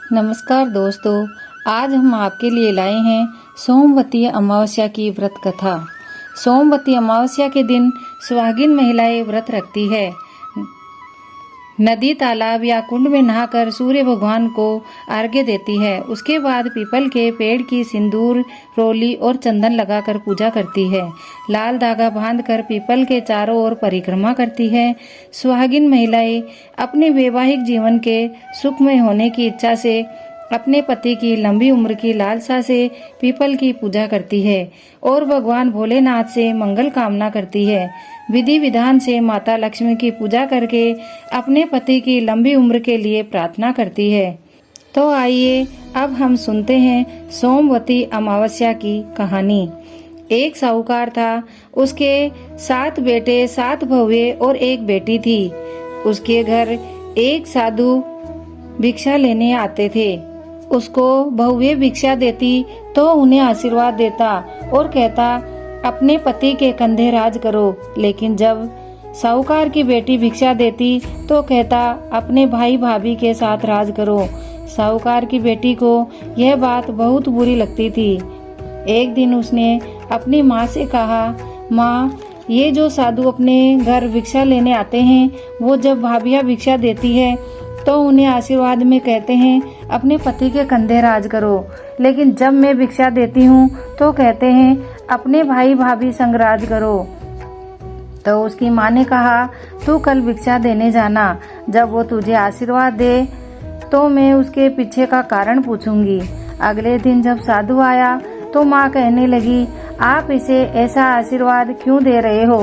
नमस्कार दोस्तों, आज हम आपके लिए लाए हैं सोमवती अमावस्या की व्रत कथा। सोमवती अमावस्या के दिन सुहागिन महिलाएं व्रत रखती है। नदी, तालाब या कुंड में नहाकर सूर्य भगवान को अर्घ्य देती है। उसके बाद पीपल के पेड़ की सिंदूर, रोली और चंदन लगाकर पूजा करती है। लाल धागा बांधकर पीपल के चारों ओर परिक्रमा करती है। सुहागिन महिलाएं अपने वैवाहिक जीवन के सुखमय होने की इच्छा से, अपने पति की लंबी उम्र की लालसा से पीपल की पूजा करती है और भगवान भोलेनाथ से मंगल कामना करती है। विधि विधान से माता लक्ष्मी की पूजा करके अपने पति की लंबी उम्र के लिए प्रार्थना करती है। तो आइए अब हम सुनते हैं सोमवती अमावस्या की कहानी। एक साहूकार था, उसके 7 बेटे, 7 बहुएं और 1 बेटी थी। उसके घर एक साधु भिक्षा लेने आते थे। उसको बहुएं भिक्षा देती तो उन्हें आशीर्वाद देता और कहता, अपने पति के कंधे राज करो। लेकिन जब साहूकार की बेटी भिक्षा देती तो कहता, अपने भाई भाभी के साथ राज करो। साहूकार की बेटी को यह बात बहुत बुरी लगती थी। एक दिन उसने अपनी माँ से कहा, माँ, ये जो साधु अपने घर भिक्षा लेने आते हैं, वो जब भाभियाँ भिक्षा देती है तो उन्हें आशीर्वाद में कहते हैं, अपने पति के कंधे राज करो। लेकिन जब मैं भिक्षा देती हूँ तो कहते हैं, अपने भाई भाभी संग राज करो। तो उसकी माँ ने कहा, तू कल भिक्षा देने जाना। जब वो तुझे आशीर्वाद दे तो मैं उसके पीछे का कारण पूछूंगी। अगले दिन जब साधु आया तो माँ कहने लगी, आप इसे ऐसा आशीर्वाद क्यों दे रहे हो?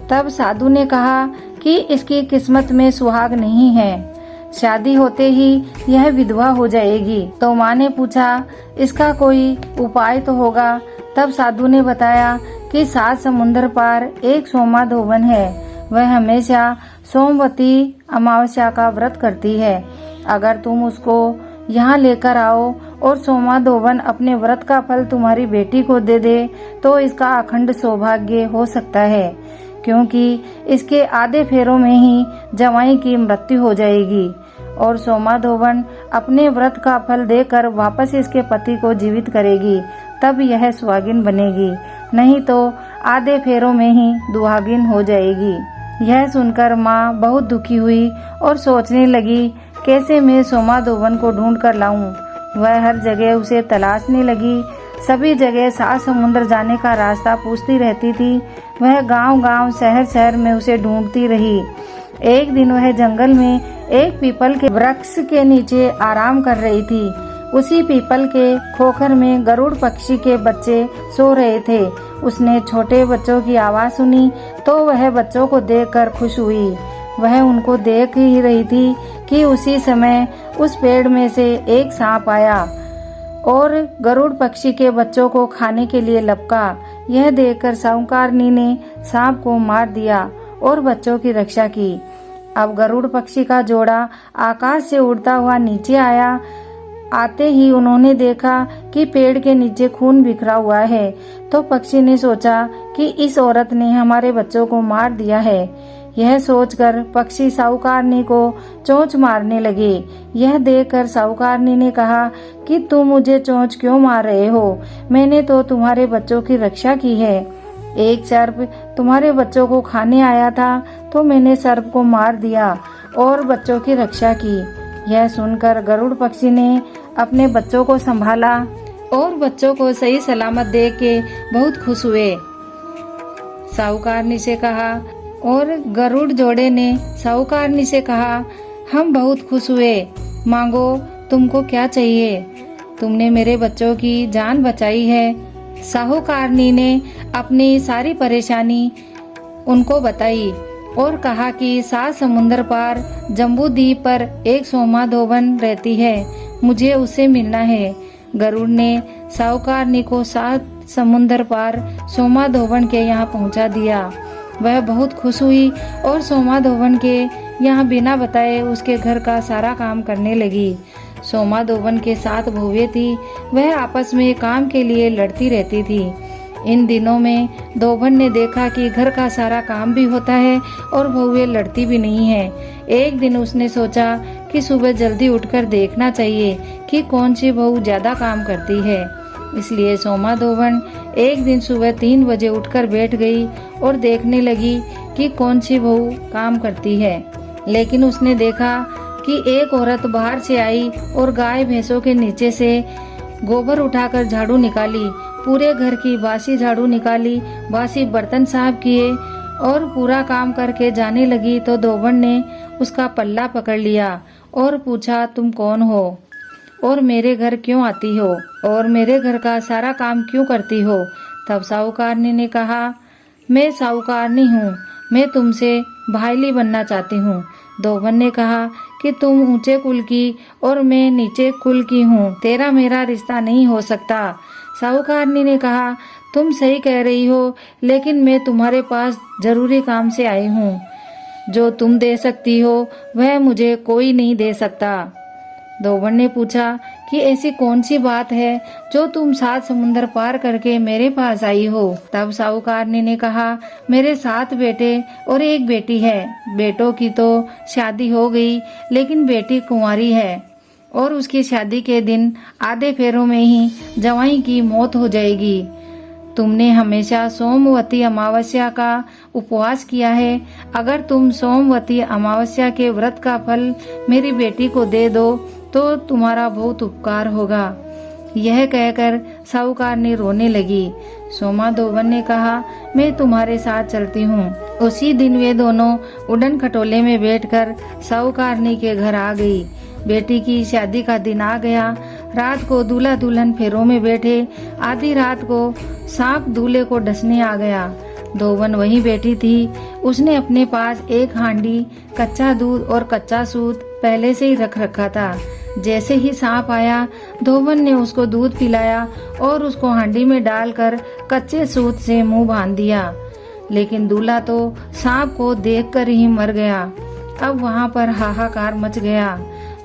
तब साधु ने कहा कि इसकी किस्मत में सुहाग नहीं है, शादी होते ही यह विधवा हो जाएगी। तो माँ ने पूछा, इसका कोई उपाय तो होगा? तब साधु ने बताया कि 7 समुंदर पार एक सोमा धोवन है, वह हमेशा सोमवती अमावस्या का व्रत करती है। अगर तुम उसको यहाँ लेकर आओ और सोमा धोवन अपने व्रत का फल तुम्हारी बेटी को दे दे तो इसका अखंड सौभाग्य हो सकता है, क्योंकि इसके आधे फेरों में ही जवाई की मृत्यु हो जाएगी और सोमा धोवन अपने व्रत का फल देकर वापस इसके पति को जीवित करेगी, तब यह सुहागिन बनेगी, नहीं तो आधे फेरों में ही दुहागिन हो जाएगी। यह सुनकर माँ बहुत दुखी हुई और सोचने लगी, कैसे मैं सोमा धोवन को ढूंढ कर लाऊं। वह हर जगह उसे तलाशने लगी, सभी जगह 7 समुंदर जाने का रास्ता पूछती रहती थी। वह गांव-गांव, शहर-शहर में उसे ढूंढती रही। एक दिन वह जंगल में एक पीपल के वृक्ष के नीचे आराम कर रही थी। उसी पीपल के खोखर में गरुड़ पक्षी के बच्चे सो रहे थे। उसने छोटे बच्चों की आवाज सुनी तो वह बच्चों को देखकर खुश हुई। वह उनको देख ही रही थी कि उसी समय उस पेड़ में से एक सांप आया और गरुड़ पक्षी के बच्चों को खाने के लिए लपका। यह देखकर साहूकारनी ने सांप को मार दिया और बच्चों की रक्षा की। अब गरुड़ पक्षी का जोड़ा आकाश से उड़ता हुआ नीचे आया। आते ही उन्होंने देखा कि पेड़ के नीचे खून बिखरा हुआ है। तो पक्षी ने सोचा कि इस औरत ने हमारे बच्चों को मार दिया है। यह सोचकर पक्षी साहूकारनी को चोंच मारने लगे। यह देखकर साहूकारनी ने कहा कि तुम मुझे चोंच क्यों मार रहे हो? मैंने तो तुम्हारे बच्चों की रक्षा की है। एक सर्प तुम्हारे बच्चों को खाने आया था तो मैंने सर्प को मार दिया और बच्चों की रक्षा की। यह सुनकर गरुड़ पक्षी ने अपने बच्चों को संभाला और बच्चों को सही सलामत देख के बहुत खुश हुए। साहूकारनी से कहा और गरुड़ जोड़े ने साहूकारनी से कहा, हम बहुत खुश हुए, मांगो तुमको क्या चाहिए? तुमने मेरे बच्चों की जान बचाई है। साहूकारनी ने अपनी सारी परेशानी उनको बताई और कहा कि 7 समुंदर पार जम्बू द्वीप पर एक सोमा धोवन रहती है, मुझे उससे मिलना है। गरुड़ ने साहूकारनी को 7 समुंदर पार सोमा धोवन के यहाँ पहुँचा दिया। वह बहुत खुश हुई और सोमा धोवन के यहाँ बिना बताए उसके घर का सारा काम करने लगी। सोमा धोवन के 7 बहुएं थी। वह आपस में काम के लिए लड़ती रहती थी। इन दिनों में धोबन ने देखा कि घर का सारा काम भी होता है और बहुएं लड़ती भी नहीं है। एक दिन उसने सोचा कि सुबह जल्दी उठकर देखना चाहिए कि कौन सी बहू ज्यादा काम करती है। इसलिए सोमा धोबन एक दिन सुबह 3 बजे उठकर बैठ गई और देखने लगी कि कौन सी बहू काम करती है। लेकिन उसने देखा कि एक औरत बाहर से आई और गाय भैंसों के नीचे से गोबर उठाकर झाड़ू निकाली, पूरे घर की बासी झाड़ू निकाली, बासी बर्तन साफ किए और पूरा काम करके जाने लगी। तो धोबन ने उसका पल्ला पकड़ लिया और पूछा, तुम कौन हो और मेरे घर क्यों आती हो और मेरे घर का सारा काम क्यों करती हो? तब साहूकारनी ने कहा, मैं साहूकारनी हूँ, मैं तुमसे भाईली बनना चाहती हूँ। धोबन ने कहा कि तुम ऊंचे कुल की और मैं नीचे कुल की हूँ, तेरा मेरा रिश्ता नहीं हो सकता। साहूकारनी ने कहा, तुम सही कह रही हो, लेकिन मैं तुम्हारे पास जरूरी काम से आई हूँ। जो तुम दे सकती हो वह मुझे कोई नहीं दे सकता। धोबन ने पूछा कि ऐसी कौन सी बात है जो तुम 7 समुंदर पार करके मेरे पास आई हो? तब साहूकारनी ने कहा, मेरे 7 बेटे और 1 बेटी है। बेटों की तो शादी हो गई, लेकिन बेटी कुंवारी है और उसकी शादी के दिन आधे फेरों में ही जवाई की मौत हो जाएगी। तुमने हमेशा सोमवती अमावस्या का उपवास किया है। अगर तुम सोमवती अमावस्या के व्रत का फल मेरी बेटी को दे दो तो तुम्हारा बहुत उपकार होगा। यह कहकर साहूकारनी रोने लगी। सोमा धोबन ने कहा, मैं तुम्हारे साथ चलती हूँ। उसी दिन वे दोनों उड़न खटोले में बैठकर साहूकारनी के घर आ गई। बेटी की शादी का दिन आ गया। रात को दूल्हा दुल्हन फेरों में बैठे। आधी रात को सांप दूल्हे को डसने आ गया। धोबन वहीं बैठी थी। उसने अपने पास एक हांडी कच्चा दूध और कच्चा सूत पहले से ही रख रखा था। जैसे ही सांप आया, धोबन ने उसको दूध पिलाया और उसको हांडी में डालकर कच्चे सूत से मुंह बांध दिया। लेकिन दूल्हा तो सांप को देखकर ही मर गया। अब वहाँ पर हाहाकार मच गया।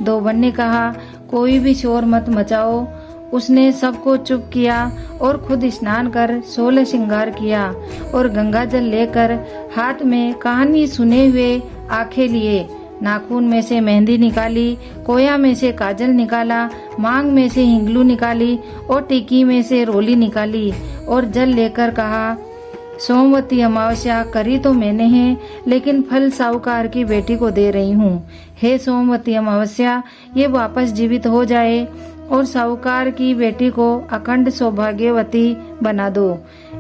धोबन ने कहा, कोई भी शोर मत मचाओ। उसने सबको चुप किया और खुद स्नान कर 16 श्रृंगार किया और गंगा जल लेकर हाथ में कहानी सुने हुए आंखें लिए। नाखून में से मेहंदी निकाली, कोया में से काजल निकाला, मांग में से हिंगलू निकाली और टिकी में से रोली निकाली और जल लेकर कहा, सोमवती अमावस्या करी तो मैंने है, लेकिन फल साहूकार की बेटी को दे रही हूँ। हे सोमवती अमावस्या, ये वापस जीवित हो जाए और साहूकार की बेटी को अखंड सौभाग्यवती बना दो।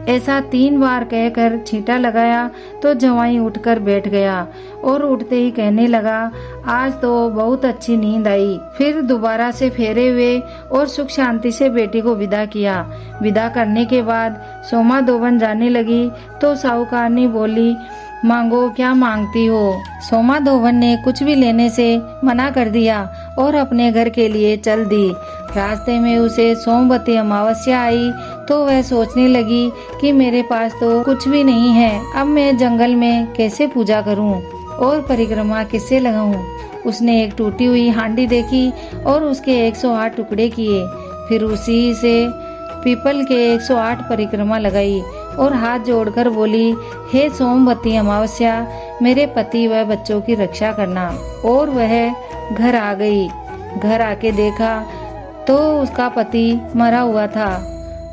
ऐसा 3 बार कहकर छींटा लगाया तो जवाई उठकर बैठ गया और उठते ही कहने लगा, आज तो बहुत अच्छी नींद आई। फिर दोबारा से फेरे हुए और सुख शांति से बेटी को विदा किया। विदा करने के बाद सोमा धोबन जाने लगी तो साहूकारनी बोली, मांगो, क्या मांगती हो? सोमा धोबन ने कुछ भी लेने से मना कर दिया और अपने घर के लिए चल दी। रास्ते में उसे सोमवती अमावस्या आई तो वह सोचने लगी कि मेरे पास तो कुछ भी नहीं है, अब मैं जंगल में कैसे पूजा करूं और परिक्रमा किससे लगाऊं? उसने एक टूटी हुई हांडी देखी और उसके 108 टुकड़े किए। फिर उसी से पीपल के 108 परिक्रमा लगाई और हाथ जोड़कर बोली, हे सोमवती अमावस्या, मेरे पति व बच्चों की रक्षा करना। और वह घर आ गई। घर आके देखा तो उसका पति मरा हुआ था।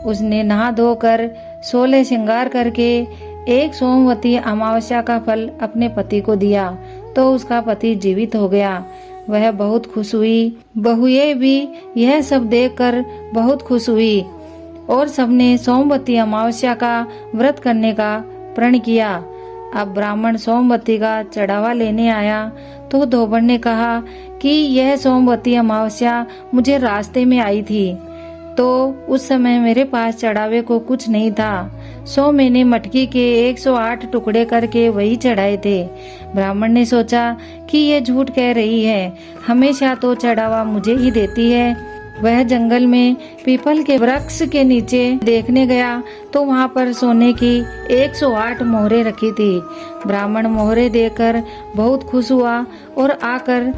उसने नहा धोकर 16 श्रृंगार करके एक सोमवती अमावस्या का फल अपने पति को दिया तो उसका पति जीवित हो गया। वह बहुत खुश हुई। बहुएं भी यह सब देखकर बहुत खुश हुई और सबने सोमवती अमावस्या का व्रत करने का प्रण किया। अब ब्राह्मण सोमवती का चढ़ावा लेने आया तो धोबन ने कहा कि यह सोमवती अमावस्या मुझे रास्ते में आई थी तो उस समय मेरे पास चढ़ावे को कुछ नहीं था, सो मैंने मटकी के 108 टुकड़े करके वही चढ़ाए थे। ब्राह्मण ने सोचा कि ये झूठ कह रही है, हमेशा तो चढ़ावा मुझे ही देती है। वह जंगल में पीपल के वृक्ष के नीचे देखने गया तो वहाँ पर सोने की 108 मोहरें रखी थी। ब्राह्मण मोहरें देखकर बहुत खुश हुआ और आकर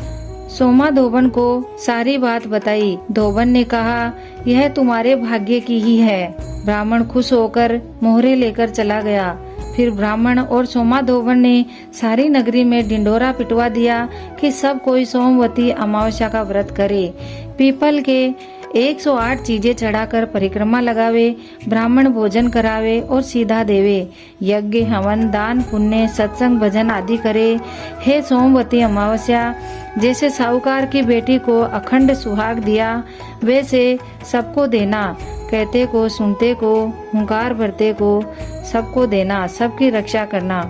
सोमा धोबन को सारी बात बताई। धोबन ने कहा, यह तुम्हारे भाग्य की ही है। ब्राह्मण खुश होकर मोहरे लेकर चला गया। फिर ब्राह्मण और सोमाधोवन ने सारी नगरी में ढिंडोरा पिटवा दिया कि सब कोई सोमवती अमावस्या का व्रत करे, पीपल के 108 चीजें चढ़ाकर परिक्रमा लगावे, ब्राह्मण भोजन करावे और सीधा देवे, यज्ञ हवन दान पुण्य सत्संग भजन आदि करे। हे सोमवती अमावस्या, जैसे साहूकार की बेटी को अखंड सुहाग दिया वैसे सबको देना, कहते को सुनते को हुंकार भरते को सबको देना, सबकी रक्षा करना।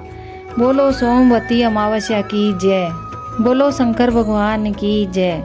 बोलो सोमवती अमावस्या की जय। बोलो शंकर भगवान की जय।